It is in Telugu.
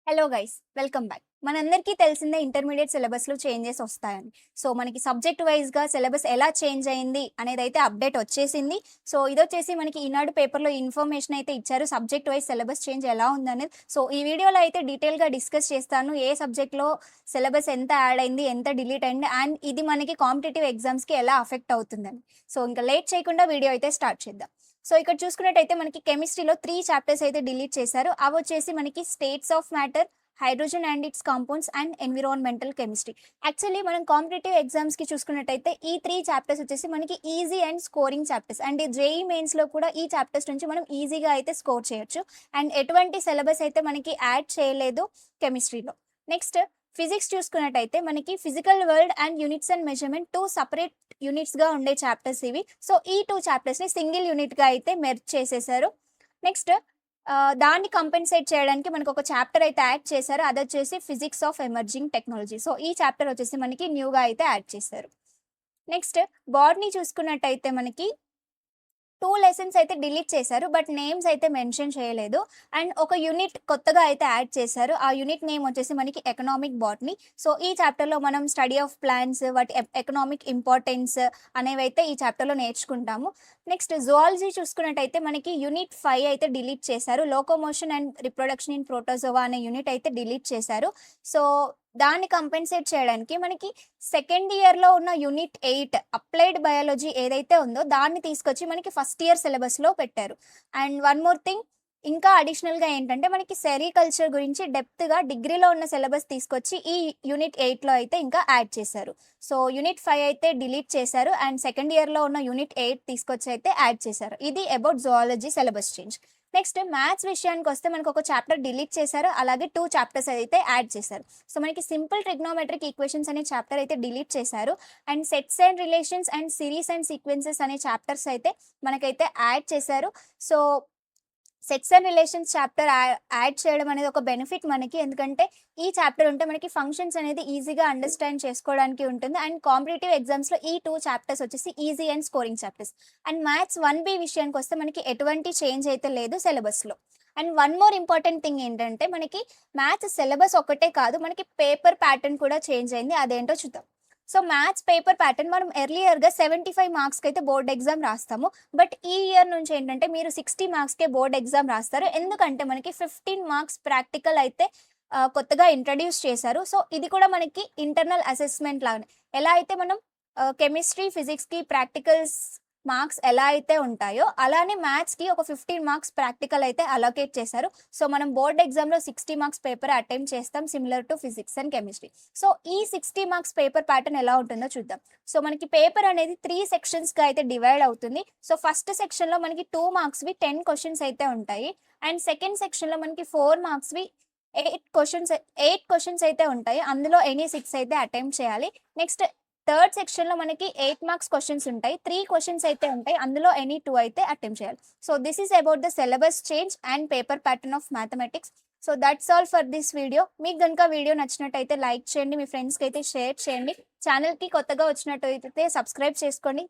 Hello guys, welcome back. మనందరికీ తెలిసిందే ఇంటర్మీడియట్ సిలబస్లో చేంజెస్ వస్తాయని. సో మనకి సబ్జెక్ట్ వైజ్గా సిలబస్ ఎలా చేంజ్ అయింది అనేది అయితే అప్డేట్ వచ్చేసింది. సో ఇదొచ్చేసి మనకి ఈనాడు పేపర్లో ఇన్ఫర్మేషన్ అయితే ఇచ్చారు, సబ్జెక్ట్ వైజ్ సిలబస్ చేంజ్ ఎలా ఉందనేది. సో ఈ వీడియోలో అయితే డీటెయిల్గా డిస్కస్ చేస్తాను, ఏ సబ్జెక్ట్లో సిలబస్ ఎంత యాడ్ అయింది, ఎంత డిలీట్ అయింది, అండ్ ఇది మనకి కాంపిటేటివ్ ఎగ్జామ్స్కి ఎలా అఫెక్ట్ అవుతుందని. సో ఇంకా లేట్ చేయకుండా వీడియో అయితే స్టార్ట్ చేద్దాం. సో ఇక్కడ చూసుకున్నట్టయితే మనకి కెమిస్ట్రీలో 3 చాప్టర్స్ అయితే డిలీట్ చేశారు. అవి వచ్చేసి మనకి states of matter, hydrogen and its compounds and environmental chemistry. Actually మనం కాంపిటేటివ్ ఎగ్జామ్స్కి చూసుకున్నట్టయితే ఈ 3 చాప్టర్స్ వచ్చేసి మనకి easy and scoring chapters, and JEE మెయిన్స్లో కూడా ఈ చాప్టర్స్ నుంచి మనం ఈజీగా అయితే స్కోర్ చేయొచ్చు. అండ్ ఎటువంటి సిలబస్ అయితే మనకి యాడ్ చేయలేదు కెమిస్ట్రీలో. నెక్స్ట్ ఫిజిక్స్ చూసుకున్నట్టయితే మనకి physical world and units and measurement 2 separate యూనిట్స్గా ఉండే చాప్టర్స్ ఇవి. సో ఈ 2 చాప్టర్స్ని సింగిల్ యూనిట్గా అయితే మెర్జ్ చేసేసారు. నెక్స్ట్ దాన్ని కంపెన్సేట్ చేయడానికి మనకు ఒక చాప్టర్ అయితే యాడ్ చేశారు, అది వచ్చేసి physics of emerging technology. So ఈ చాప్టర్ వచ్చేసి మనకి న్యూగా అయితే యాడ్ చేశారు. నెక్స్ట్ బాటనీ చూసుకున్నట్టయితే మనకి 2 లెసన్స్ అయితే డిలీట్ చేశారు, బట్ నేమ్స్ అయితే మెన్షన్ చేయలేదు. అండ్ ఒక యూనిట్ కొత్తగా అయితే యాడ్ చేశారు, ఆ యూనిట్ నేమ్ వచ్చేసి మనకి ఎకనామిక్ బాటనీ. సో ఈ చాప్టర్లో మనం స్టడీ ఆఫ్ ప్లాంట్స్, వాటి ఎకనామిక్ ఇంపార్టెన్స్ అనేవి అయితే ఈ చాప్టర్లో నేర్చుకుంటాము. నెక్స్ట్ జువాలజీ చూసుకున్నట్టయితే మనకి యూనిట్ 5 అయితే డిలీట్ చేశారు, locomotion and reproduction in protozoa అనే యూనిట్ అయితే డిలీట్ చేశారు. సో దాన్ని కంపెన్సేట్ చేయడానికి మనకి సెకండ్ ఇయర్లో ఉన్న యూనిట్ 8 అప్లైడ్ బయాలజీ ఏదైతే ఉందో దాన్ని తీసుకొచ్చి మనకి ఫస్ట్ ఇయర్ సిలబస్లో పెట్టారు. అండ్ వన్ మోర్ థింగ్, ఇంకా అడిషనల్గా ఏంటంటే మనకి సెరికల్చర్ గురించి డెప్త్గా డిగ్రీలో ఉన్న సిలబస్ తీసుకొచ్చి ఈ యూనిట్ 8లో అయితే ఇంకా యాడ్ చేశారు. సో యూనిట్ 5 అయితే డిలీట్ చేశారు, అండ్ సెకండ్ ఇయర్లో ఉన్న యూనిట్ 8 తీసుకొచ్చి అయితే యాడ్ చేశారు. ఇది about zoology syllabus change. Next maths విషయానికి వస్తే మనకు ఒక చాప్టర్ డిలీట్ చేశారు, అలాగే 2 చాప్టర్స్ అయితే యాడ్ చేశారు. సో మనకి సింపుల్ ట్రిగ్నోమెట్రిక్ ఈక్వేషన్స్ అనే చాప్టర్ అయితే డిలీట్ చేశారు, and sets and relations and series and sequences అనే చాప్టర్స్ అయితే మనకైతే యాడ్ చేశారు. So sets and relations chapter add చేయడం అనేది ఒక బెనిఫిట్ మనకి, ఎందుకంటే ఈ చాప్టర్ ఉంటే మనకి ఫంక్షన్స్ అనేది ఈజీగా అండర్స్టాండ్ చేసుకోవడానికి ఉంటుంది. అండ్ కాంపిటేటివ్ ఎగ్జామ్స్లో ఈ 2 చాప్టర్స్ వచ్చేసి easy and scoring chapters. And maths 1B విషయానికి వస్తే మనకి ఎటువంటి చేంజ్ అయితే లేదు సిలబస్లో. And one more important thing ఏంటంటే మనకి మ్యాథ్స్ సిలబస్ ఒకటే కాదు, మనకి పేపర్ ప్యాటర్న్ కూడా చేంజ్ అయింది, అదేంటో చూద్దాం. సో మ్యాథ్స్ పేపర్ ప్యాటర్న్ మనం ఎర్లియర్గా 75 మార్క్స్కి అయితే బోర్డ్ ఎగ్జామ్ రాస్తాము, బట్ ఈ ఇయర్ నుంచి ఏంటంటే మీరు 60 మార్క్స్కే బోర్డ్ ఎగ్జామ్ రాస్తారు, ఎందుకంటే మనకి 15 మార్క్స్ ప్రాక్టికల్ అయితే కొత్తగా ఇంట్రడ్యూస్ చేశారు. సో ఇది కూడా మనకి ఇంటర్నల్ అసెస్మెంట్ లాగానే, ఎలా అయితే మనం కెమిస్ట్రీ ఫిజిక్స్కి ప్రాక్టికల్స్ మార్క్స్ ఎలా అయితే ఉంటాయో అలానే మ్యాథ్స్కి ఒక 15 మార్క్స్ ప్రాక్టికల్ అయితే అలొకేట్ చేశారు. సో మనం బోర్డ్ ఎగ్జామ్లో 60 మార్క్స్ పేపర్ అటెంప్ట్ చేస్తాం, similar to physics and chemistry. So ఈ 60 మార్క్స్ పేపర్ ప్యాటర్న్ ఎలా ఉంటుందో చూద్దాం. సో మనకి పేపర్ అనేది 3 సెక్షన్స్గా అయితే డివైడ్ అవుతుంది. సో ఫస్ట్ సెక్షన్లో మనకి 2 మార్క్స్వి 10 క్వశ్చన్స్ అయితే ఉంటాయి, అండ్ సెకండ్ సెక్షన్లో మనకి 4 మార్క్స్వి 8 క్వశ్చన్స్ అయితే ఉంటాయి, అందులో ఎనీ 6 అయితే అటెంప్ట్ చేయాలి. నెక్స్ట్ థర్డ్ సెక్షన్లో మనకి 8 మార్క్స్ క్వశ్చన్స్ ఉంటాయి, 3 క్వశ్చన్స్ అయితే ఉంటాయి, అందులో ఎనీ 2 అయితే అటెంప్ట్ చేయాలి. So this is about the syllabus change and paper pattern of mathematics. So that's all for this video. మీకు కనుక వీడియో నచ్చినట్టయితే లైక్ చేయండి, మీ ఫ్రెండ్స్కి అయితే షేర్ చేయండి, ఛానల్కి కొత్తగా వచ్చినట్టయితే సబ్స్క్రైబ్ చేసుకోండి.